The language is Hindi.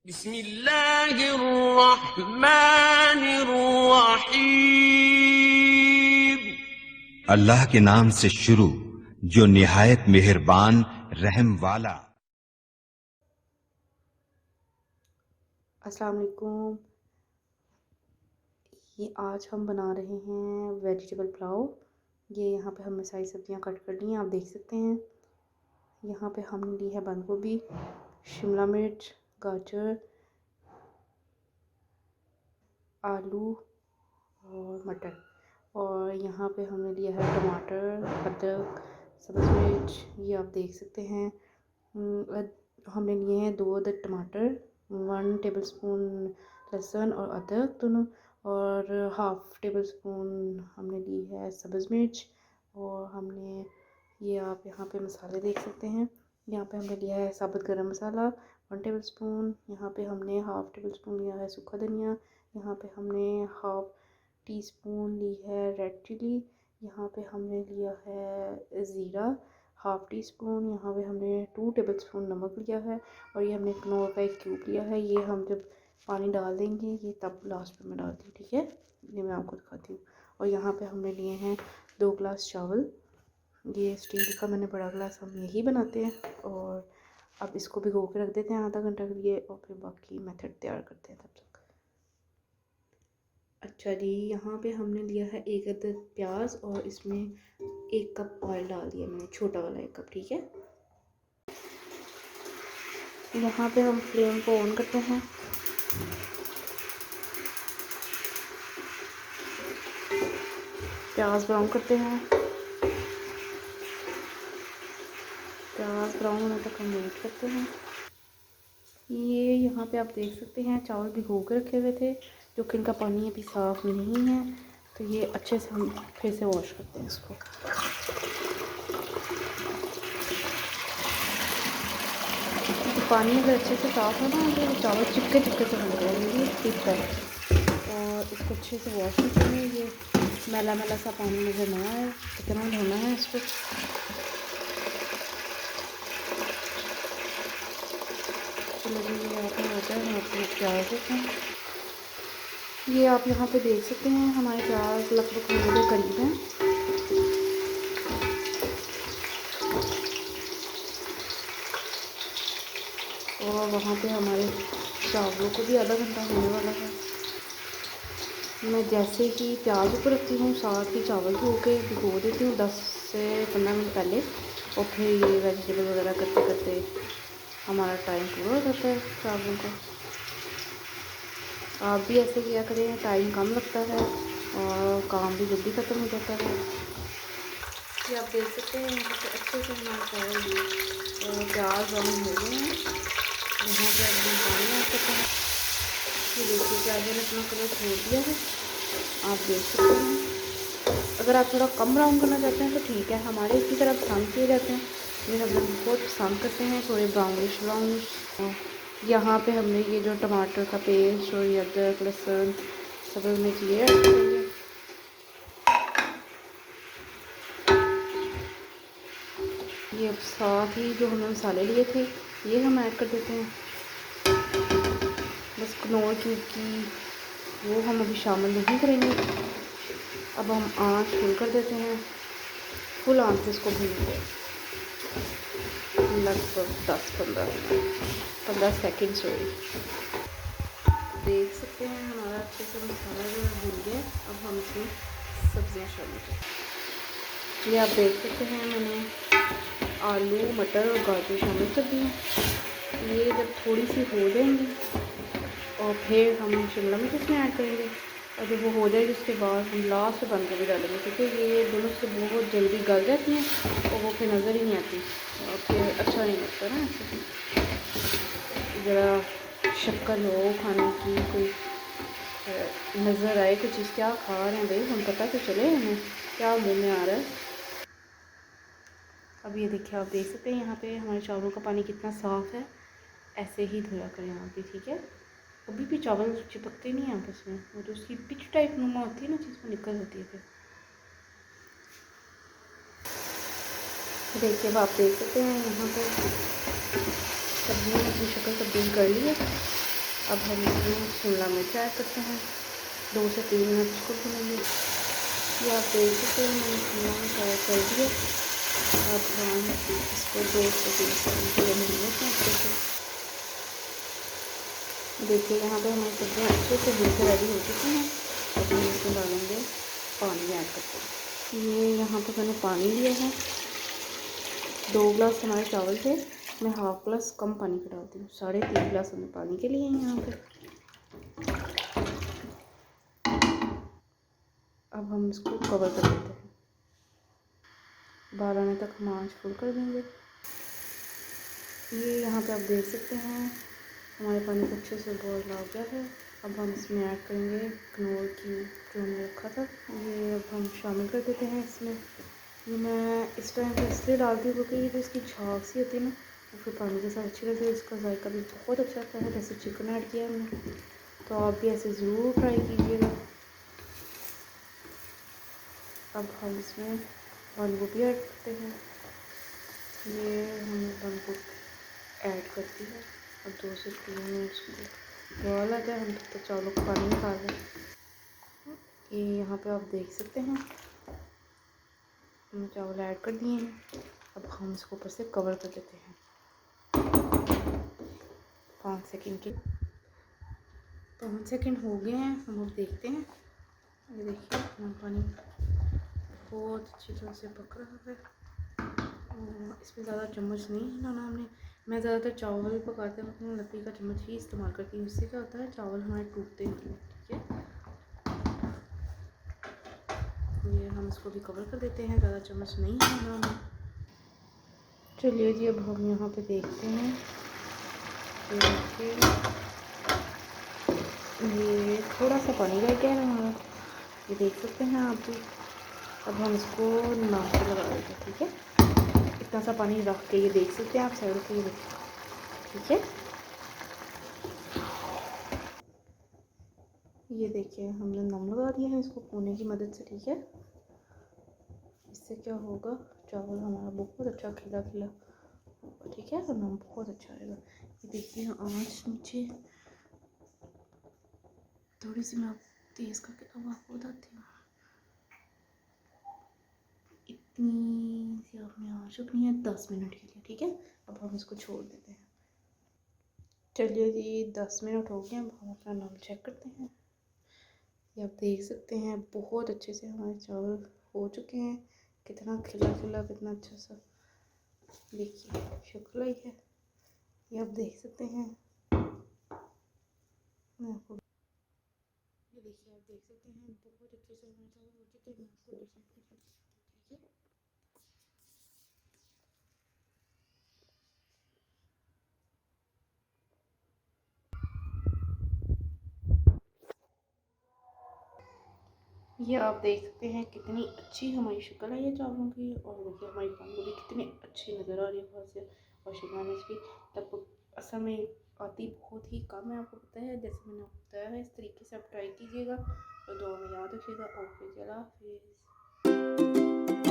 बिस्मिल्लाहिर्रहमानिर्रहीम। अल्लाह के नाम से शुरू जो निहायत मेहरबान रहम वाला। अस्सलाम वालेकुम। ये आज हम बना रहे हैं वेजिटेबल पुलाव। ये यहाँ पे हमने सारी सब्जियाँ कट कर ली हैं, आप देख सकते हैं। यहाँ पे हमने ली है बंद गोभी, शिमला मिर्च, गाजर, आलू और मटर। और यहाँ पे हमने लिया है टमाटर, अदरक, सब्ज़ मिर्च, ये आप देख सकते हैं। हमने लिए हैं 2 अदद टमाटर, 1 टेबलस्पून लहसुन और अदरक दोनों, और हाफ़ टेबल स्पून हमने ली है सब्ज़ मिर्च। और हमने ये आप यहाँ पे मसाले देख सकते हैं। यहाँ पे हमने लिया है साबुत गरम मसाला 1 टेबल स्पून। यहाँ पे हमने हाफ़ टेबल स्पून लिया है सूखा धनिया। यहाँ पे हमने हाफ़ टी स्पून ली है रेड चिली। यहाँ पे हमने लिया है ज़ीरा हाफ़ टी स्पून। यहाँ पे हमने 2 टेबल स्पून नमक लिया है। और ये हमने कनौर का 1 क्यूब लिया है। ये हम जब पानी डाल देंगे ये तब लास्ट में मैं डालती हूँ, ठीक है। ये मैं आपको दिखाती हूँ। और यहाँ पे हमने लिए हैं 2 गिलास चावल। ये स्टील का मैंने बड़ा गिलास, हम यही बनाते हैं। और अब इसको भिगो के रख देते हैं आधा घंटा के लिए, और फिर बाकी मेथड तैयार करते हैं तब तक। अच्छा जी, यहाँ पे हमने लिया है 1 अदद प्याज और इसमें 1 कप ऑयल डाल दिया मैंने, छोटा वाला 1 कप, ठीक है। यहाँ पे हम फ्लेम को ऑन करते हैं। प्याज ब्राउन करते हैं। प्याज ब्राउन होने तक हम वेट करते हैं। ये यहाँ पे आप देख सकते हैं चावल भिगो के रखे हुए थे, जो कि इनका पानी अभी साफ़ नहीं है। तो ये अच्छे से हम फिर से वॉश करते हैं इसको। तो पानी अगर अच्छे से साफ़ है ना तो चावल चिपके चिपके से बन जाएंगे, ये टिप है। और इसको अच्छे से वॉश करते हैं। ये मैला मैला सा पानी नज़र ना आए, इतना धोना है इसको। चलो जी, ये आपने होता है, हम अपने प्याज देते हैं। ये आप यहाँ पे देख सकते हैं हमारे प्याज लगभग होने के करीब हैं। और वहाँ पे हमारे चावलों को भी आधा घंटा होने वाला है। मैं जैसे ही प्याज ऊपर रखती हूँ साथ ही चावल धो के भिगो देती हूँ 10 से 15 मिनट पहले। और फिर ये वेजिटेबल वगैरह करते करते हमारा टाइम पूरा हो जाता है चावलों का। आप भी ऐसे किया करें, टाइम कम लगता है और काम भी जल्दी ख़त्म हो जाता है। ये आप देख सकते हैं यहाँ पे अच्छे से हमारे चावल प्याज ब्राउन हो गए हैं। यहाँ पे अब हम पानी ऐड करते हैं। ये देखिए प्याजों ने अपना कलर छोड़ दिया है, आप देख सकते हैं। अगर आप थोड़ा कम ब्राउन करना चाहते हैं तो ठीक है, हमारे इसी तरह पसंद किए जाते हैं। मेरे हस्बैंड बहुत पसंद करते हैं थोड़े ब्राउनिश ब्राउनिश। यहाँ पे हमने ये जो टमाटर का पेस्ट और ये अदरक लहसुन सब्ज़ मिर्च ये ऐड करेंगे। ये साथ ही जो हमने मसाले लिए थे ये हम ऐड कर देते हैं। बस कनौर क्यूब की वो हम अभी शामिल नहीं करेंगे। अब हम आँच फुल कर देते हैं, फुल आँच से इसको भूनेंगे लगभग 10-15 सेकेंड सॉरी। देख सकते हैं हमारा अच्छे से मसाला जो भून गया। अब हम इसमें सब्जियां शामिल करें। ये आप देख सकते हैं मैंने आलू मटर और गाजर शामिल कर दिए। ये जब थोड़ी सी हो जाएंगी और फिर हम शिमला मिर्च इसमें ऐड करेंगे। और जब वो हो जाएगी उसके बाद हम लास्ट बंद गोभी डालेंगे, क्योंकि ये दोनों से बहुत जल्दी गल जाती हैं और वो फिर नज़र ही नहीं आती और फिर अच्छा नहीं लगता ना। ऐसे ज़रा शक्ल हो खाने की, कोई नज़र आए कुछ चीज़ क्या खा रहे हैं भाई, हम पता तो चले हमें क्या मुँह में आ रहा है। अब ये देखिए आप देख सकते हैं यहाँ पे हमारे चावलों का पानी कितना साफ़ है। ऐसे ही धोया करें आप भी, ठीक है। अभी भी चावल चिपकते नहीं हैं आपस में, वो जो उसकी पिच टाइप नुमा होती है ना चीज़ में निकल जाती है फिर। देखिए अब आप देख सकते हैं यहाँ पे सब्जियों ने अपनी शक्ल तब्दील कर ली है। अब हम इसमें शिमला मिर्च ऐड करते हैं। 2 से 3 मिनट इसको भूनेंगे। ये आप देख सकते हैं मैंने शिमला मिर्च ऐड कर दिया। अब हम इसको 2 से 3 सेकंड के लिए भून लेते हैं अच्छे से। देखिए यहाँ पे हमारी सब्जियाँ अच्छे से भून के रेडी हो चुकी हैं। अब हम इसमें डालेंगे पानी ऐड करते हैं। ये यहाँ पे मैंने पानी लिया है। 2 गिलास हमारे चावल थे, मैं हाफ गिलास कम पानी का डालती हूँ। 3.5 गिलास हमने पानी के लिए हैं यहाँ पे। अब हम इसको कवर कर देते हैं। 12 आने तक हम आँच फुल कर देंगे। ये यहाँ पे आप देख सकते हैं हमारे पानी को अच्छे से बॉयल आ गया है। अब हम इसमें ऐड करेंगे कनौर क्यूब जो हमने रखा था, ये अब हम शामिल कर देते हैं इसमें। ये मैं इस टाइम पे इसलिए डालती हूँ क्योंकि ये जो इसकी झाग सी होती है ना, वो फिर पानी के साथ अच्छी लगती है। इसका जायका भी बहुत अच्छा आता है। जैसे चिकन ऐड किया हमने, तो आप भी ऐसे ज़रूर ट्राई कीजिएगा। अब हम इसमें बंद गोभी ऐड करते हैं। ये हमने बंद गोभी ऐड कर दी है। अब 2 से 3 मिनट बॉयल आ गया, हम तब तक चावलों का पानी निकाल लें। ये यहाँ पे आप देख सकते हैं हमने चावल ऐड कर दिए हैं। अब हम इसको ऊपर से कवर कर देते हैं 5 सेकंड के। 5 सेकंड हो गए हैं, हम अब देखते हैं। ये देखिए अपना पानी बहुत अच्छी तरह से पक रहा है। इसमें ज़्यादा चम्मच नहीं हिलाना हमने। मैं ज़्यादातर चावल पकाते वक्त अपने लकड़ी का चम्मच ही इस्तेमाल करती हूँ। इससे क्या होता है चावल हमारे टूटते नहीं हैं। ठीक है, ये हम इसको भी कवर कर देते हैं। ज़्यादा चम्मच नहीं हिलाना हमें। चलिए जी अब हम यहाँ पे देखते हैं। ये थोड़ा सा पानी रह गया है हमारा, ये देख सकते हैं आप भी। अब हम इसको नमक लगा देते हैं। ठीक है, इतना सा पानी रख के ये देख सकते हैं आप साइड पे, ये देखिए। ठीक है, ये देखिए हमने नमक लगा दिया है इसको कोने की मदद से। ठीक है, इससे क्या होगा चावल हमारा बहुत अच्छा खिला खिला होगा। ठीक है, और नमक बहुत अच्छा आएगा। ये देखिए आँच नीचे थोड़ी सी मैं तेज़ करके अब आपको बताती हूँ। इतनी सी आपने आँच रखनी है 10 मिनट के लिए। ठीक है, अब हम इसको छोड़ देते हैं। चलिए जी 10 मिनट हो गए, अब हम अपना नमक चेक करते हैं। ये आप देख सकते हैं बहुत अच्छे से हमारे चावल हो चुके हैं। कितना खिला खिला, कितना अच्छा सा देखिए शक्ल आई है। ये आप देख सकते हैं। मैं आपको ये देखिए आप देख सकते हैं बहुत अच्छे से हमारे चावल हो चुके हैं। मैं आपको दिखाती हूँ। ठीक है, ये आप देख सकते हैं कितनी अच्छी हमारी शक्ल है ये चावलों की। और देखिए हमारी बंद गोभी कितनी अच्छी नज़र आ रही है बाहर से। और शिमला मिर्च भी तब असल में आती बहुत ही कम है, आपको पता है। जैसे मैंने आपको बताया है इस तरीके से आप ट्राई कीजिएगा। और दुआ में याद रखिएगा। ओके, चला फिर।